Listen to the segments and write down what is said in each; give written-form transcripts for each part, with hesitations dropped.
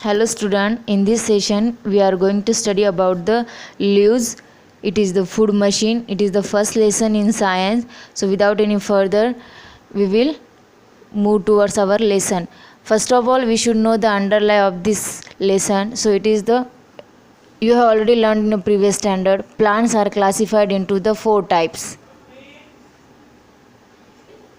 Hello student, in this session we are going to study about the leaves. It is the food machine. It is the first lesson in science. So without any further, we will move towards our lesson. First of all, we should know the underline of this lesson. So it is the, you have already learned in a previous standard, plants are classified into the four types.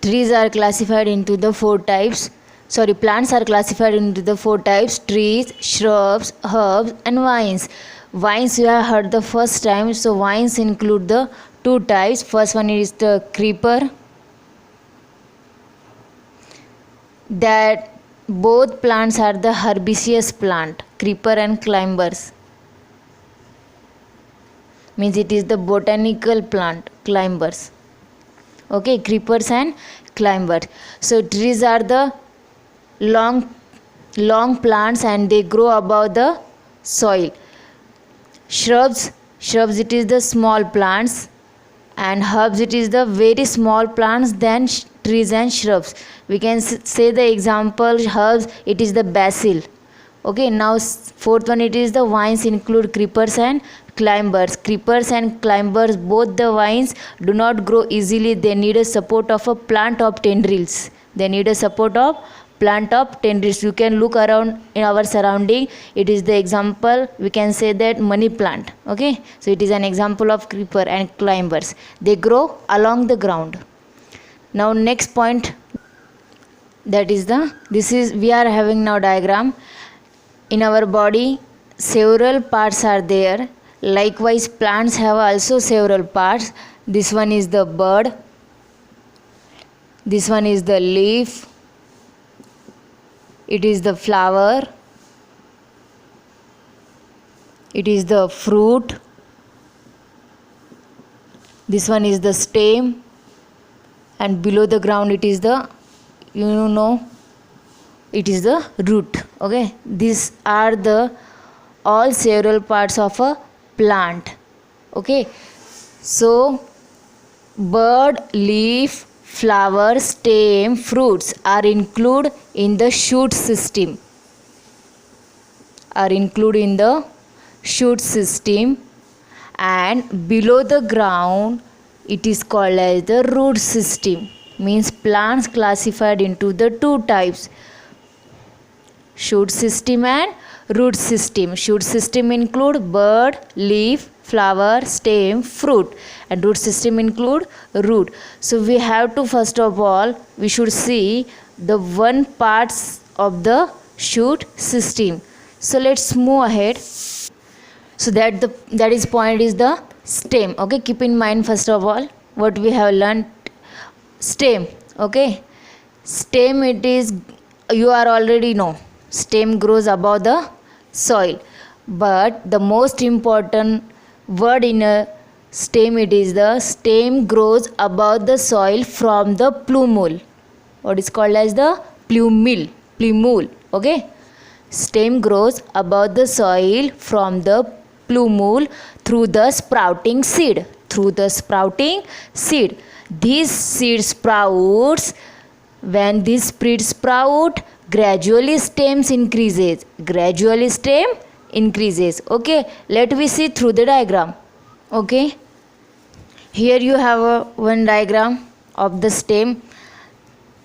Trees are classified into the four types. Plants are classified into the four types: trees, shrubs, herbs, and vines. Vines you have heard the first time. So vines include the two types. First one is the creeper. That both plants are the herbaceous plant, creeper and climbers. Means it is the botanical plant, climbers. Okay, creepers and climbers. So trees are the long plants and they grow above the soil. Shrubs it is the small plants, and herbs it is the very small plants than trees and shrubs. We can say the example herbs, it is the basil. Okay, now fourth one, it is the vines include creepers and climbers. Creepers and climbers, both the vines do not grow easily. They need a support of a plant of tendrils. They need a support of plant of tendrils. You can look around in our surrounding. It is the example, we can say that money plant. Okay, so it is an example of creeper and climbers. They grow along the ground. Now next point, that is we are having now diagram. In our body several parts are there. Likewise plants have also several parts. This one is the bud, this one is the leaf, it is the flower, it is the fruit, this one is the stem, and below the ground it is the, it is the root. Okay, these are the all several parts of a plant. Okay, so bud, leaf, flower, stem, fruits are included in the shoot system. And below the ground it is called as the root system. Means plants classified into the two types: shoot system and root system. Shoot system include bud, leaf, flower, stem, fruit, and root system include root. So we have to, first of all we should see the one parts of the shoot system. So let's move ahead. So that is point is the stem. Okay, keep in mind first of all what we have learned. Stem. Okay, stem, it is, you are already know, stem grows above the soil, but the most important word in a stem, it is the stem grows above the soil from the plumule. What is called as the plumule. Okay, stem grows above the soil from the plumule through the sprouting seed. These seed sprouts. When this seed sprout, gradually stem increases. Okay, let me see through the diagram. Okay, here you have one diagram of the stem.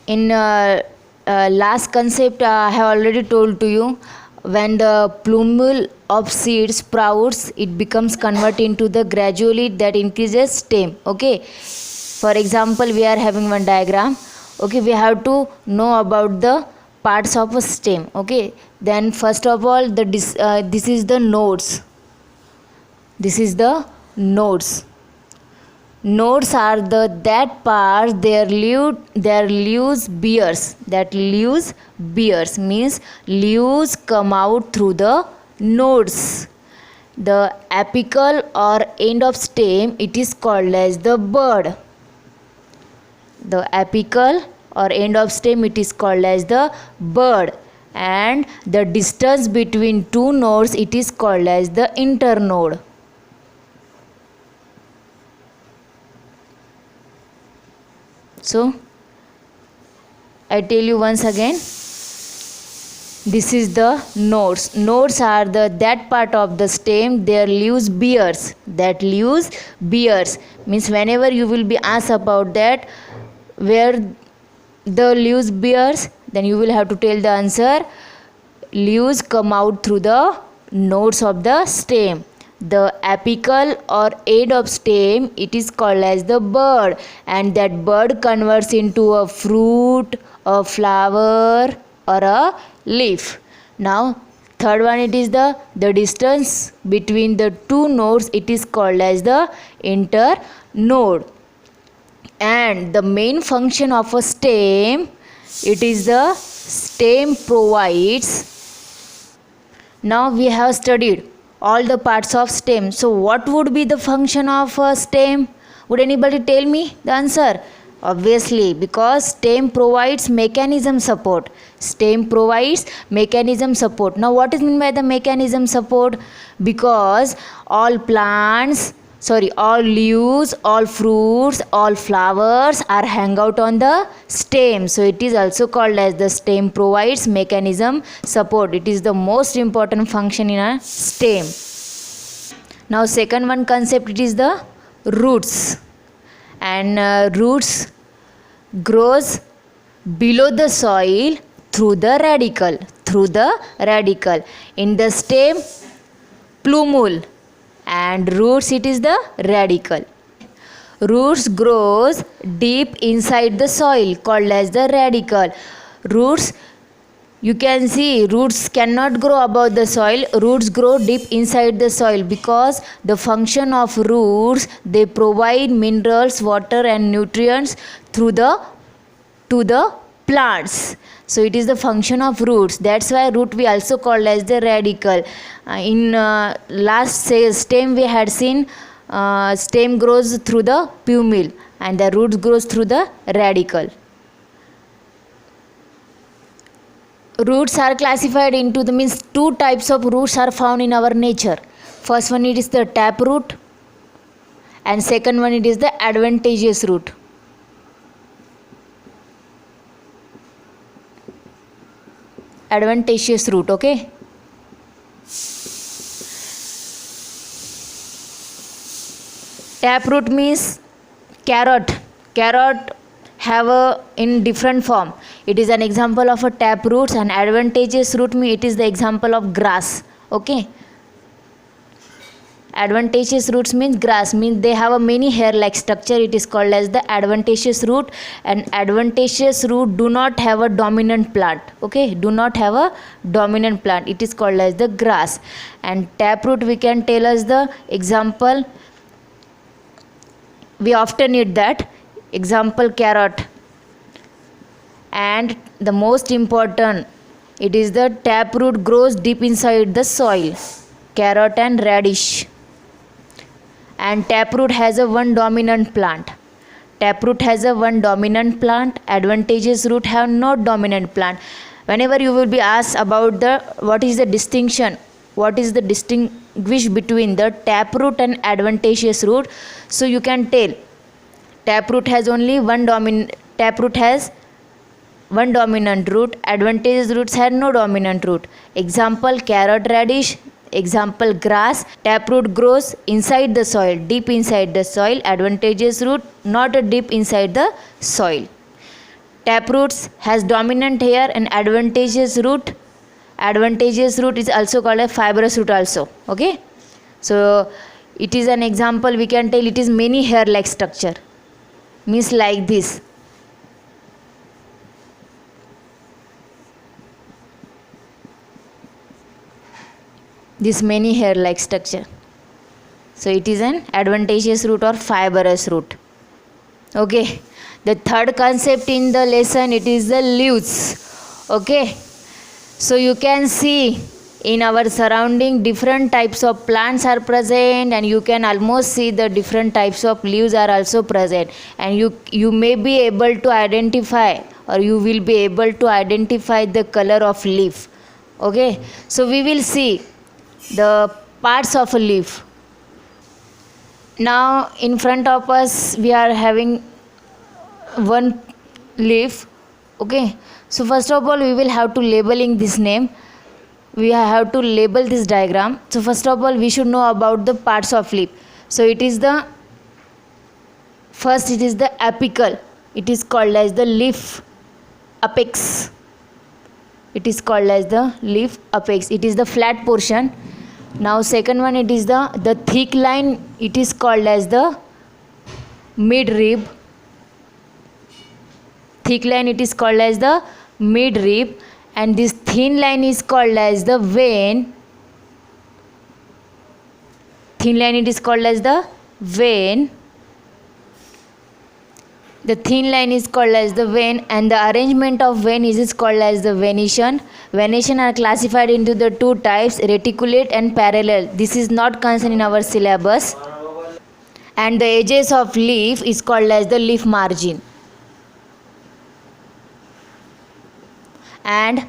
In last concept I have already told to you, when the plumule of seed sprouts, it becomes converted into the gradually that increases stem. Okay, for example we are having one diagram. Okay, we have to know about the parts of a stem. Okay, then first of all this is the nodes. Nodes are that part their leaves bears. Means leaves come out through the nodes. The apical or end of stem, it is called as the bud. The apical or end of stem, it is called as the bud, and the distance between two nodes, it is called as the internode. So I tell you once again, This is the nodes. Nodes are that part of the stem their leaves bears. That leaves bears means whenever you will be asked about that where the leaves bears, then you will have to tell the answer. Leaves come out through the nodes of the stem. The apical or end of stem, it is called as the bud, and that bud converts into a fruit, a flower, or a leaf. Now third one, it is the distance between the two nodes, it is called as the internode. And the main function of a stem, it is the stem provides. Now we have studied all the parts of stem. So what would be the function of a stem? Would anybody tell me the answer? Obviously, because stem provides mechanism support. Stem provides mechanism support. Now what is meant by the mechanism support? Because all leaves, all fruits, all flowers are hang out on the stem. So it is also called as the stem provides mechanism support. It is the most important function in a stem. Now second one concept, it is the roots. And roots grows below the soil through the radicle. In the stem, plumule, and roots, it is the radicle. Roots grows deep inside the soil called as the radicle. Roots, you can see roots cannot grow above the soil. Roots grow deep inside the soil because the function of roots, they provide minerals, water and nutrients to the plants. So it is the function of roots. That's why root we also called as the radicle. In last stem we had seen stem grows through the plumule and the roots grows through the radicle. Roots are classified into the means two types of roots are found in our nature. First one, it is the tap root, and second one, it is the adventitious root. Adventitious root, okay. Tap root means carrot have a in different form. It is an example of a tap roots, and adventitious root means it is the example of grass, okay. Adventitious roots means grass, means they have a many hair like structure. It is called as the adventitious root, and adventitious root do not have a dominant plant, okay, do not have a dominant plant. It is called as the grass. And tap root, we can tell us the example, we often eat that example, carrot. And the most important, it is the tap root grows deep inside the soil, carrot and radish. And taproot has a one dominant plant. Taproot has a one dominant plant. Adventitious root have no dominant plant. Whenever you will be asked about the what is the distinction, what is the distinguish between the taproot and adventitious root, so you can tell taproot has only one dominant. Taproot has one dominant root. Adventitious roots have no dominant root. Example, carrot, radish. Example, grass. Taproot grows inside the soil, deep inside the soil. Adventitious root not a deep inside the soil. Taproots has dominant hair, and adventitious root is also called a fibrous root also, okay. So it is an example, we can tell it is many hair like structure, means like this. This many hair like structure. So it is an adventitious root or fibrous root. Okay. The third concept in the lesson, it is the leaves. Okay. So you can see in our surrounding different types of plants are present, and you can almost see the different types of leaves are also present, and you may be able to identify, or you will be able to identify the color of leaf. Okay. So we will see the parts of a leaf. Now in front of us we are having one leaf, okay. So first of all we will have to labeling this name. We have to label this diagram. So first of all we should know about the parts of leaf. So it is the first, it is the apical. It is called as the leaf apex. It is called as the leaf apex. It is the flat portion. Now second one, it is the thick line. It is called as the midrib. Thick line, it is called as the midrib, and this thin line is called as the vein. Thin line, it is called as the vein. The thin line is called as the vein, and the arrangement of vein is called as the venation. Venation are classified into the two types, reticulate and parallel. This is not concerned in our syllabus. And the edges of leaf is called as the leaf margin. And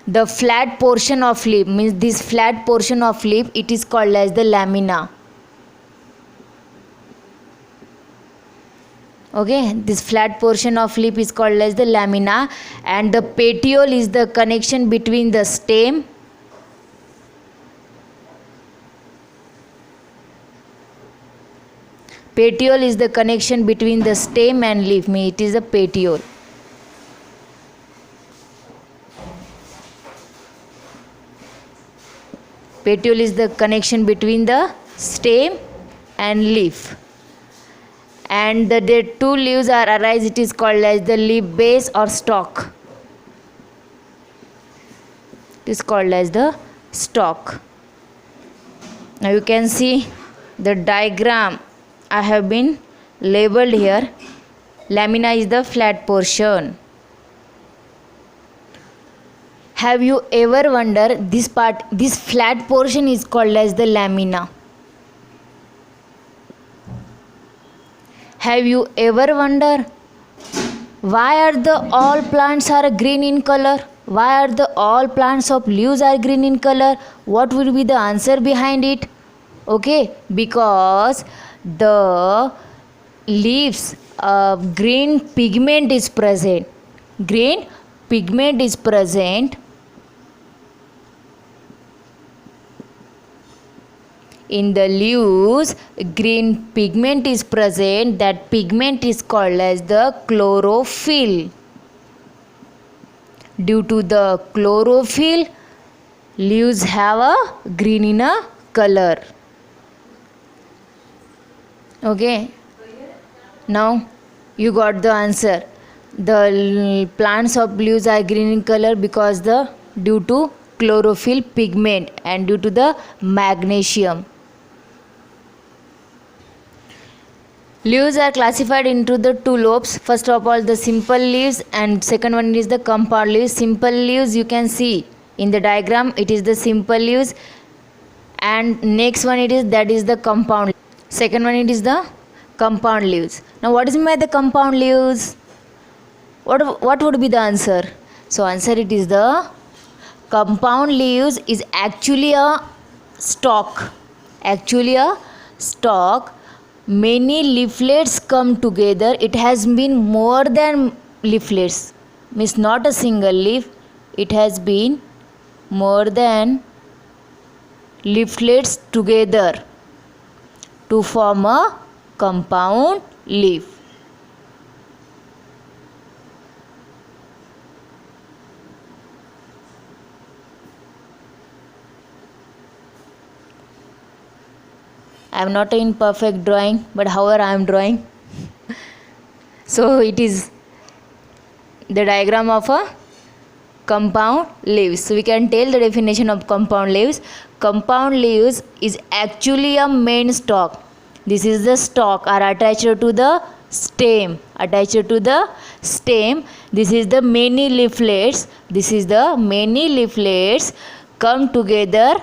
the flat portion of leaf, means this flat portion of leaf, it is called as the lamina. Okay, this flat portion of leaf is called as the lamina, and the petiole is the connection between the stem petiole is the connection between the stem and leaf. Means it is a petiole. Petiole is the connection between the stem and leaf. And the two leaves are arise, it is called as the leaf base or stalk. It is called as the stalk. Now you can see the diagram I have been labeled here. Lamina is the flat portion. Have you ever wondered this part, this flat portion is called as the lamina? Have you ever wondered why are the all plants are green in color? Why are the all plants of leaves are green in color? What will be the answer behind it? Okay, because the leaves green pigment is present. Green pigment is present in the leaves. Green pigment is present. That pigment is called as the chlorophyll. Due to the chlorophyll, leaves have a green in a color. Okay, now you got the answer. The plants of leaves are green in color because due to chlorophyll pigment and due to the magnesium. Leaves are classified into the two lobes. First of all, the simple leaves, and second one is the compound leaves. Simple leaves, you can see in the diagram, it is the simple leaves, and next one it is, that is the compound. Second one, it is the compound leaves. Now what is meant by the compound leaves? What would be the answer? So answer, it is the compound leaves is actually a stalk. Actually a stalk. Many leaflets come together. It has been more than leaflets. Means not a single leaf. It has been more than leaflets together to form a compound leaf. I am not in perfect drawing, but however I am drawing. So it is the diagram of a compound leaves. So we can tell the definition of compound leaves. Compound leaves is actually a main stalk. This is the stalk are attached to the stem. Attached to the stem. This is the many leaflets. This is the many leaflets come together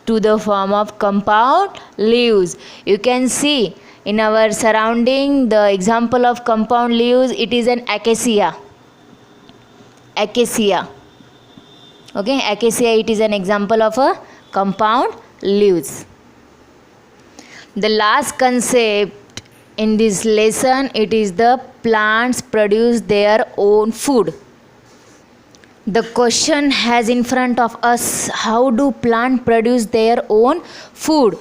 to the form of compound leaves. You can see in our surrounding the example of compound leaves, it is an acacia. Acacia. Okay, acacia, it is an example of a compound leaves. The last concept in this lesson, it is the plants produce their own food? The question has in front of us, how do plants produce their own food?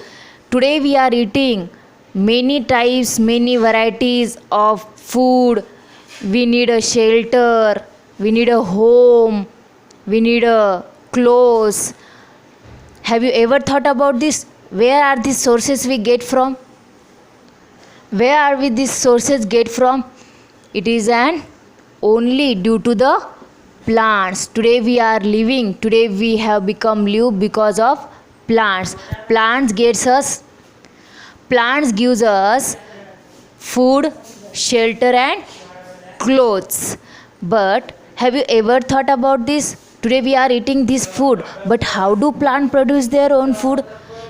Today we are eating many types, many varieties of food. We need a shelter, we need a home, we need a clothes. Have you ever thought about this? Where are these sources we get from? Where are we these sources get from? It is an only due to the plants. Today we are living, today we have become live because of plants. Plants gives us food, shelter and clothes. But have you ever thought about this? Today we are eating this food, but how do plants produce their own food?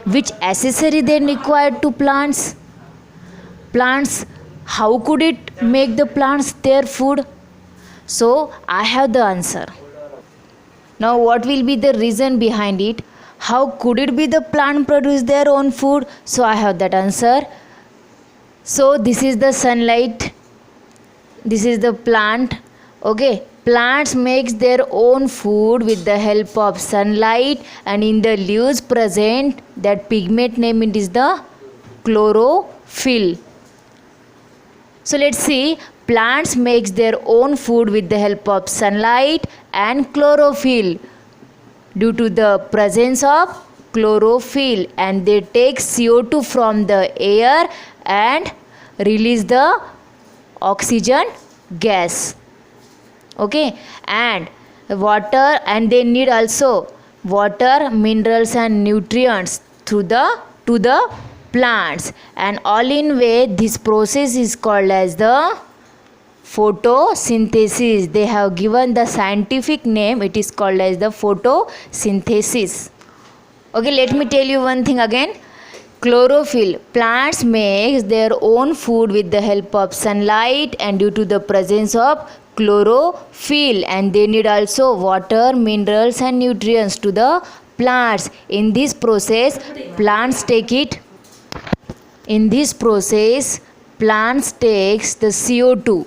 Which accessory they require to plants? Plants, how could it make the plants their food? So I have the answer. Now what will be the reason behind it? How could it be the plant produce their own food? So I have that answer. So this is the sunlight. This is the plant. Okay. Plants makes their own food with the help of sunlight, and in the leaves present that pigment name, it is the chlorophyll. So let's see, plants makes their own food with the help of sunlight and chlorophyll. Due to the presence of chlorophyll, and they take CO2 from the air and release the oxygen gas. Okay, and water, and they need also water, minerals and nutrients to the plants, and all in way this process is called as the photosynthesis. They have given the scientific name, it is called as the photosynthesis. Okay, let me tell you one thing again. Chlorophyll. Plants make their own food with the help of sunlight and due to the presence of chlorophyll, and they need also water, minerals and nutrients to the plants. In this process, plants take it. In this process, plants takes the CO2.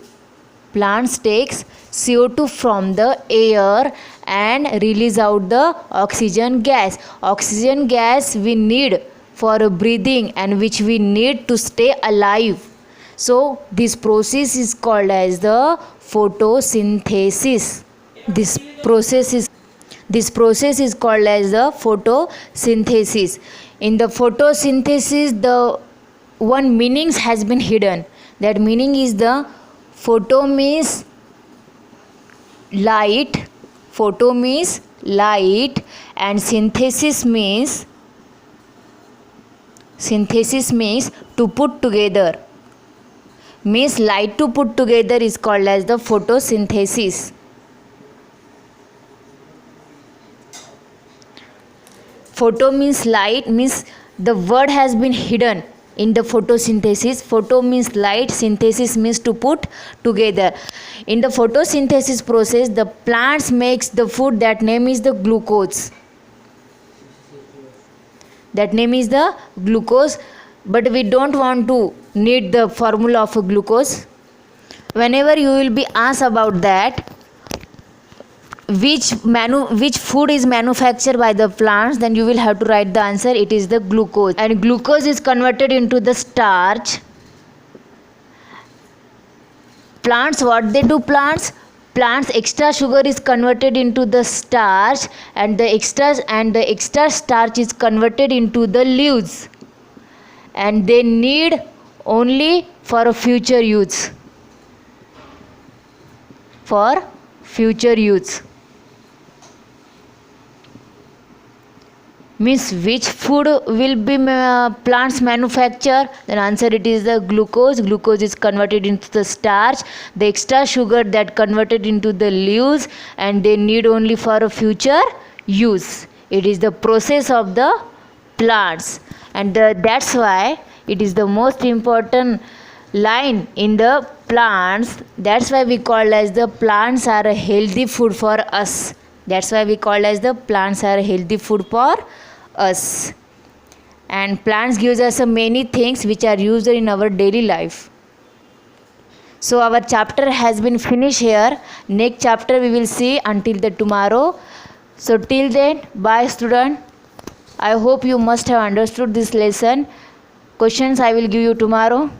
Plants takes CO2 from the air and release out the oxygen gas. Oxygen gas we need for breathing and which we need to stay alive. So this process is called as the photosynthesis. This process is called as the photosynthesis. In the photosynthesis, the one meaning has been hidden. That meaning is the photo means light. Photo means light, and synthesis means to put together. Means light to put together is called as the photosynthesis. Photo means light, means the word has been hidden in the photosynthesis. Photo means light, synthesis means to put together. In the photosynthesis process, the plants makes the food, that name is the glucose. That name is the glucose, but we don't want to need the formula of glucose. Whenever you will be asked about that, which food is manufactured by the plants, then you will have to write the answer. It is the glucose, and glucose is converted into the starch. Plants, what they do? Plants extra sugar is converted into the starch, and the extra starch is converted into the leaves, and they need only for a future use. For future use. Means which food will be plants manufacture? Then answer, it is the glucose. Glucose is converted into the starch. The extra sugar that converted into the leaves, and they need only for a future use. It is the process of the plants, and that's why it is the most important line in the plants. That's why we call as the plants are a healthy food for us. That's why we call as the plants are a healthy food for us. And plants gives us many things which are used in our daily life. So our chapter has been finished here. Next chapter we will see until the tomorrow. So till then, bye student. I hope you must have understood this lesson. Questions I will give you tomorrow.